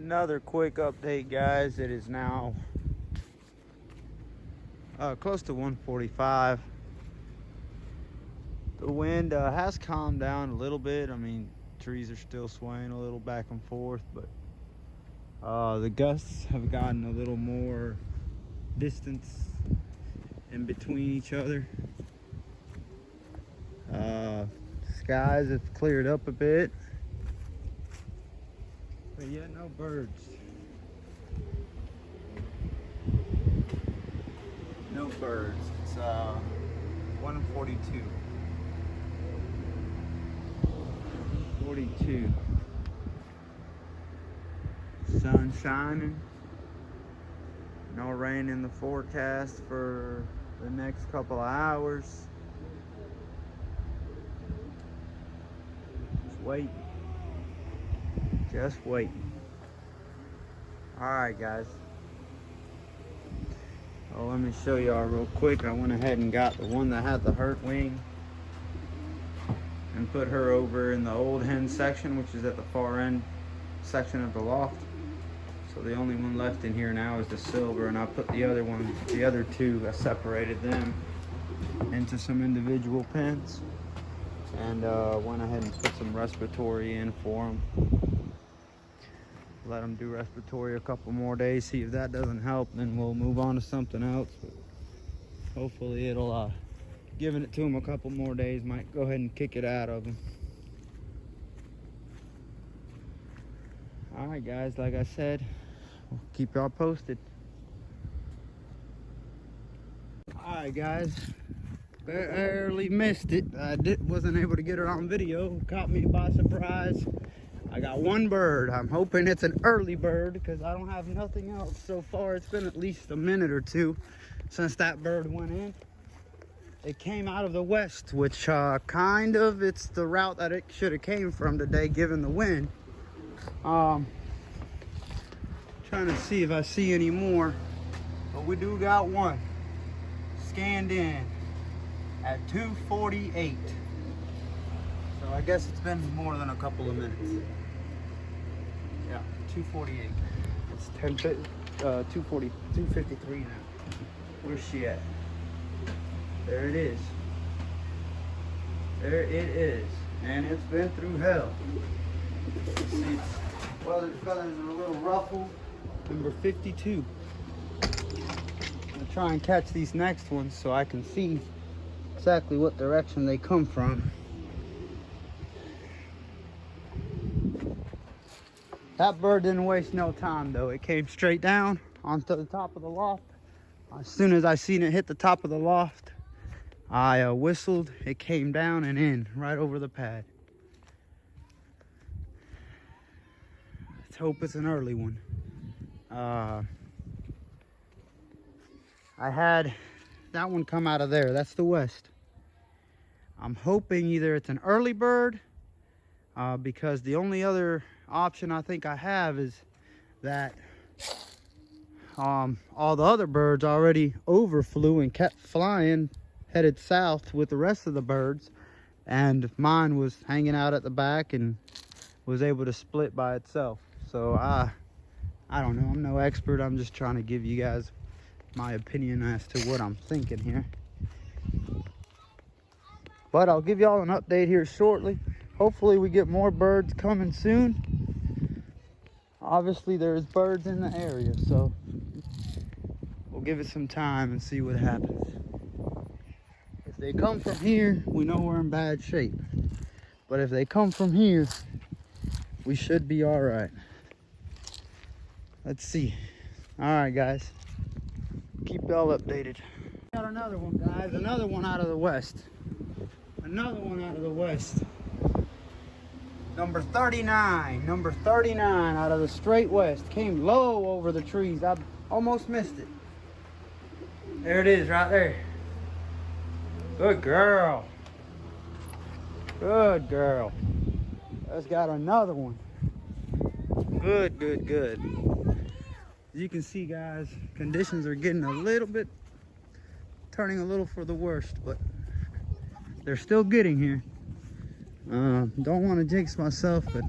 Another quick update, guys. It is now close to 1:45. The wind has calmed down a little bit. I mean, trees are still swaying a little back and forth, but the gusts have gotten a little more distance in between each other. Skies have cleared up a bit, but yet no birds. No birds. It's 1:42. 42. Sun shining. No rain in the forecast for the next couple of hours. Just waiting. Just waiting. Alright, guys. Oh, let me show y'all real quick. I went ahead and got the one that had the hurt wing and put her over in the old hen section, which is at the far end section of the loft. So the only one left in here now is the silver, and I put the other two, I separated them into some individual pens, and went ahead and put some respiratory in for them. Let them do respiratory a couple more days, see if that doesn't help, then we'll move on to something else. But hopefully it'll, giving it to them a couple more days might go ahead and kick it out of them. All right, guys, like I said, we'll keep y'all posted. All right, guys, barely missed it. I wasn't able to get it on video. Caught me by surprise. I got one bird. I'm hoping it's an early bird because I don't have nothing else so far. It's been at least a minute or two since that bird went in. It came out of the west, which kind of, it's the route that it should have came from today given the wind. Trying to see if I see any more, but we do got one scanned in at 2:48. So I guess it's been more than a couple of minutes. Yeah, 2:48. It's 2:53 now. Where's she at? There it is. There it is. And it's been through hell. See, weather's feathers are a little ruffled. Number 52. I'm gonna try and catch these next ones so I can see exactly what direction they come from. That bird didn't waste no time though. It came straight down onto the top of the loft. As soon as I seen it hit the top of the loft, I whistled. It came down and in right over the pad. Let's hope it's an early one. I had that one come out of there. That's the west. I'm hoping either it's an early bird, because the only other option I think I have is that all the other birds already overflew and kept flying, headed south with the rest of the birds, and mine was hanging out at the back and was able to split by itself. So I don't know, I'm no expert. I'm just trying to give you guys my opinion as to what I'm thinking here. But I'll give y'all an update here shortly. Hopefully we get more birds coming soon. Obviously there's birds in the area, so we'll give it some time and see what happens. If they come from here, we know we're in bad shape. But if they come from here, we should be all right. Let's see. All right, guys. Keep y'all updated. Got another one, guys. Another one out of the west. Another one out of the west. Number 39. Number 39 out of the straight west. Came low over the trees. I almost missed it. There it is right there. Good girl. Good girl. Let's got another one. Good, good, good. As you can see, guys, conditions are getting a little bit, turning a little for the worst, but they're still getting here. Don't want to jinx myself, but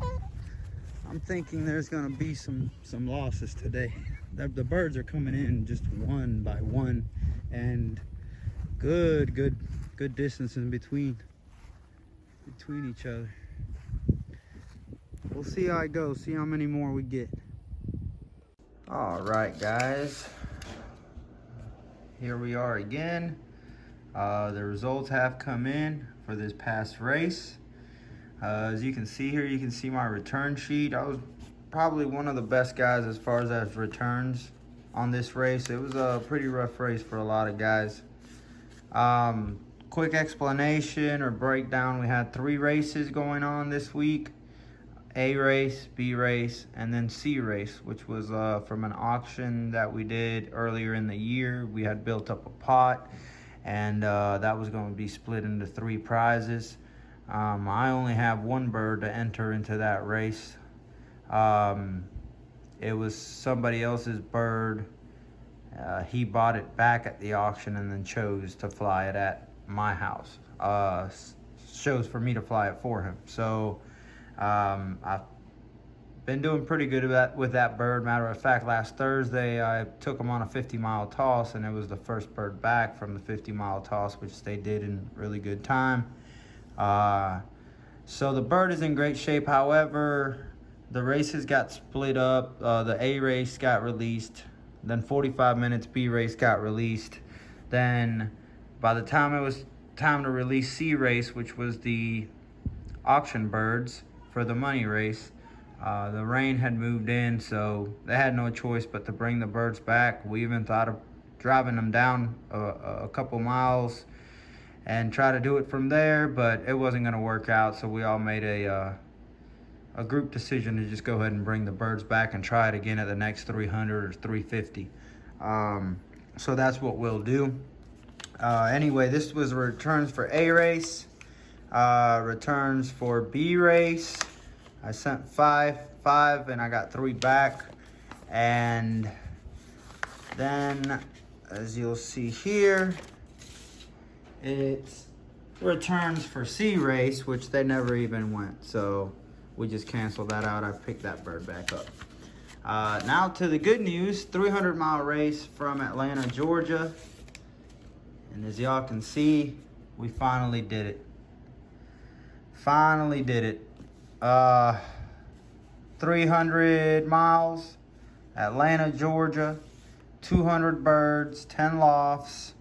I'm thinking there's gonna be some losses today. The birds are coming in just one by one, and good distance in between each other. We'll see how it goes, see how many more we get. All right, guys, here we are again. The results have come in for this past race. As you can see here, you can see my return sheet. I was probably one of the best guys as far as returns on this race. It was a pretty rough race for a lot of guys. Quick explanation or breakdown. We had 3 races going on this week. A race, B race, and then C race, which was from an auction that we did earlier in the year. We had built up a pot, and that was going to be split into 3 prizes. I only have 1 bird to enter into that race. It was somebody else's bird. He bought it back at the auction and then chose to fly it at my house. Chose for me to fly it for him. So I've been doing pretty good with that bird. Matter of fact, last Thursday I took him on a 50-mile toss, and it was the first bird back from the 50-mile toss, which they did in really good time. So the bird is in great shape. However, the races got split up. The A race got released, then 45 minutes B race got released. Then by the time it was time to release C race, which was the auction birds for the money race, the rain had moved in, so they had no choice but to bring the birds back. We even thought of driving them down a couple miles and try to do it from there, but it wasn't going to work out, so we all made a group decision to just go ahead and bring the birds back and try it again at the next 300 or 350. So that's what we'll do. Anyway, this was returns for A race. Returns for B race. I sent five and I got 3 back. And then, as you'll see here, it's returns for C race, which they never even went. So we just canceled that out. I picked that bird back up. Now to the good news, 300-mile race from Atlanta, Georgia. And as y'all can see, we finally did it. Finally did it. 300 miles, Atlanta, Georgia, 200 birds, 10 lofts.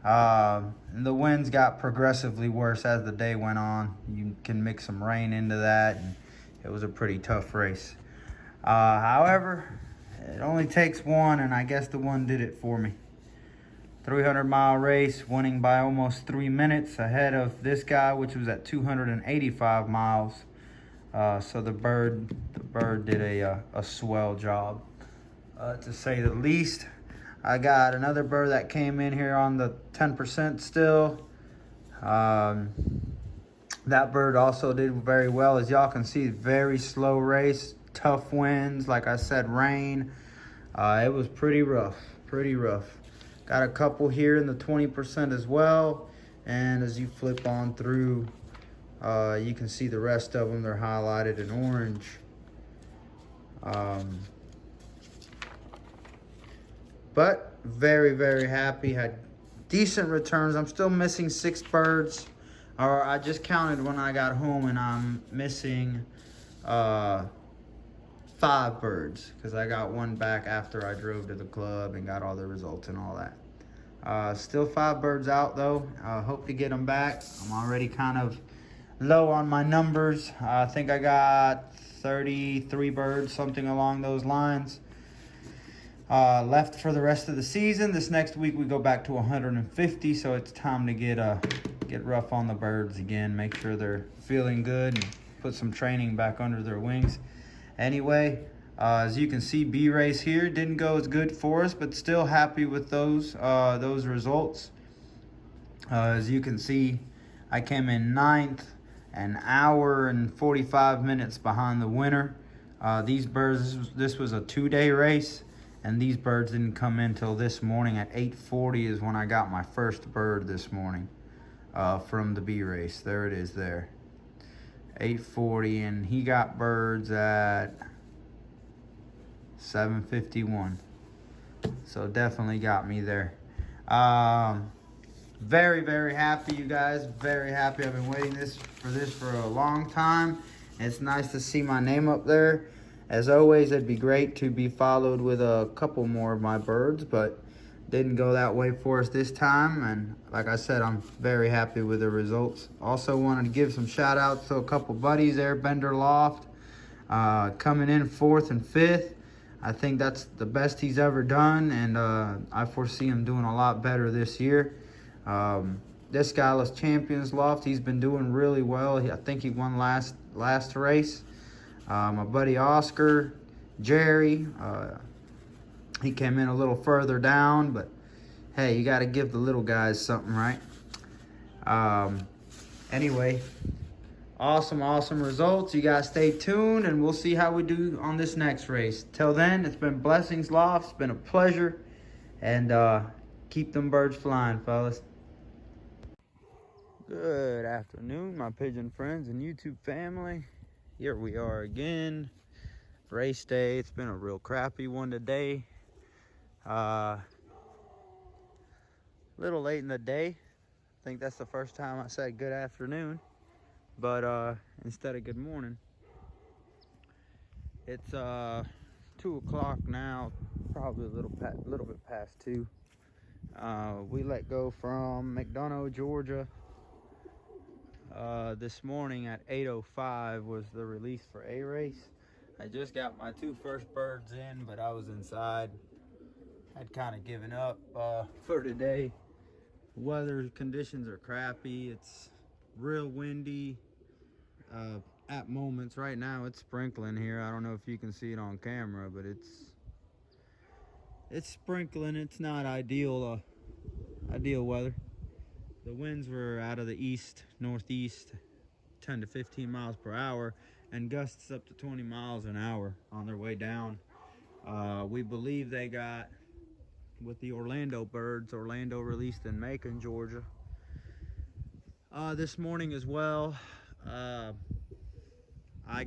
And the winds got progressively worse as the day went on. You can mix some rain into that, and it was a pretty tough race. However, it only takes one, and I guess the one did it for me. 300-mile race, winning by almost 3 minutes ahead of this guy, which was at 285 miles. So the bird did a swell job, to say the least. I got another bird that came in here on the 10% still. That bird also did very well. As y'all can see, very slow race, tough winds, like I said, rain. It was pretty rough. Got a couple here in the 20% as well. And as you flip on through, you can see the rest of them. They're highlighted in orange. But very, very happy. Had decent returns. I'm still missing 6 birds. Or I just counted when I got home, and I'm missing 5 birds, because I got 1 back after I drove to the club and got all the results and all that. Still 5 birds out though. Hope to get them back. I'm already kind of low on my numbers. I think I got 33 birds, something along those lines, left for the rest of the season. This next week we go back to 150, so it's time to get rough on the birds again, make sure they're feeling good, and put some training back under their wings. Anyway, as you can see, B race here didn't go as good for us, but still happy with those results. As you can see, I came in 9th, an hour and 45 minutes behind the winner. These birds, this was a 2-day race, and these birds didn't come in till this morning at 8:40 is when I got my first bird this morning from the B race. There it is there. 8:40, and he got birds at 7:51. So definitely got me there. Very, very happy, you guys. Very happy. I've been waiting for this for a long time. It's nice to see my name up there. As always, it'd be great to be followed with a couple more of my birds, but didn't go that way for us this time. And like I said, I'm very happy with the results. Also wanted to give some shout outs to a couple buddies there. Bender Loft coming in 4th and 5th. I think that's the best he's ever done, and I foresee him doing a lot better this year. This guy, Les Champions Loft, he's been doing really well. I think he won last race. My buddy Oscar, Jerry, he came in a little further down, but hey, you got to give the little guys something, right? Anyway, awesome results. You guys stay tuned, and we'll see how we do on this next race. Till then, it's been Blessings Loft. It's been a pleasure, and keep them birds flying, fellas. Good afternoon, my pigeon friends and YouTube family. Here we are again. Race day. It's been a real crappy one today. Little late in the day. I think that's the first time I said good afternoon, but instead of good morning. It's 2 o'clock now, probably a little bit past 2. We let go from McDonough, Georgia. This morning at 8:05 was the release for A race. I just got my 2 first birds in, but I was inside. I'd kind of given up for today. Weather conditions are crappy. It's real windy at moments. Right now it's sprinkling here. I don't know if you can see it on camera, but it's sprinkling. It's not ideal weather. The winds were out of the east, northeast, 10 to 15 miles per hour, and gusts up to 20 miles an hour on their way down. We believe they got, with the Orlando birds, Orlando released in Macon, Georgia. This morning as well, I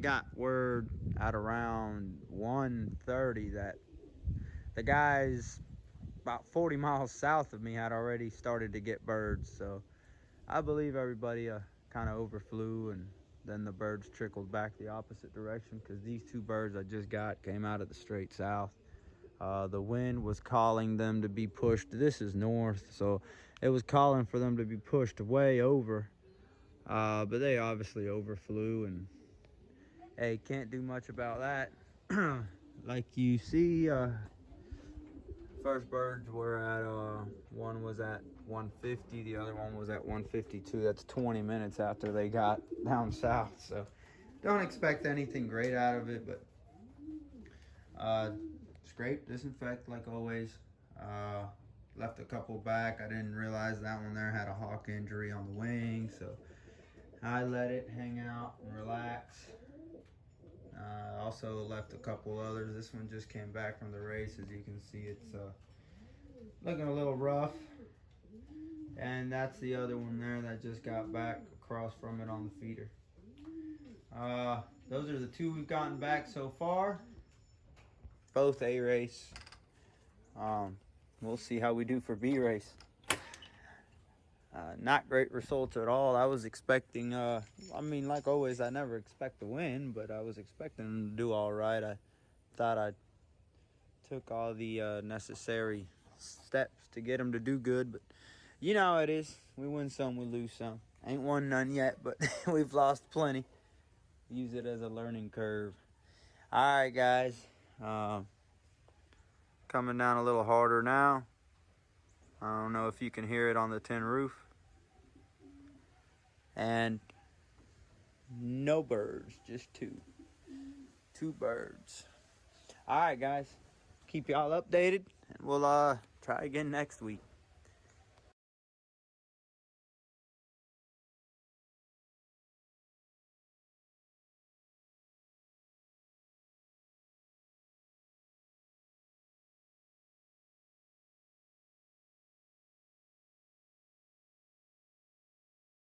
got word at around 1:30 that the guys about 40 miles south of me had already started to get birds. So I believe everybody kind of overflew, and then the birds trickled back the opposite direction, because these 2 birds I just got came out of the straight south. The wind was calling them to be pushed. This is north, so it was calling for them to be pushed way over, but they obviously overflew, and hey, can't do much about that. Like you see, first birds were at one was at 150, the other one was at 152. That's 20 minutes after they got down south, so don't expect anything great out of it, but scrape, disinfect like always. Left a couple back. I didn't realize that one there had a hawk injury on the wing, so I let it hang out and relax. Also left a couple others. This one just came back from the race. As you can see, it's looking a little rough. And that's the other one there that just got back across from it on the feeder. Those are the 2 we've gotten back so far. Both A race. We'll see how we do for B race. Not great results at all. I was expecting, I mean, like always, I never expect to win, but I was expecting them to do all right. I thought I took all the necessary steps to get them to do good, but you know how it is. We win some, we lose some. Ain't won none yet, but we've lost plenty. Use it as a learning curve. All right, guys. Coming down a little harder now. I don't know if you can hear it on the tin roof. And no birds, just 2 birds. All right, guys, keep y'all updated, and we'll try again next week.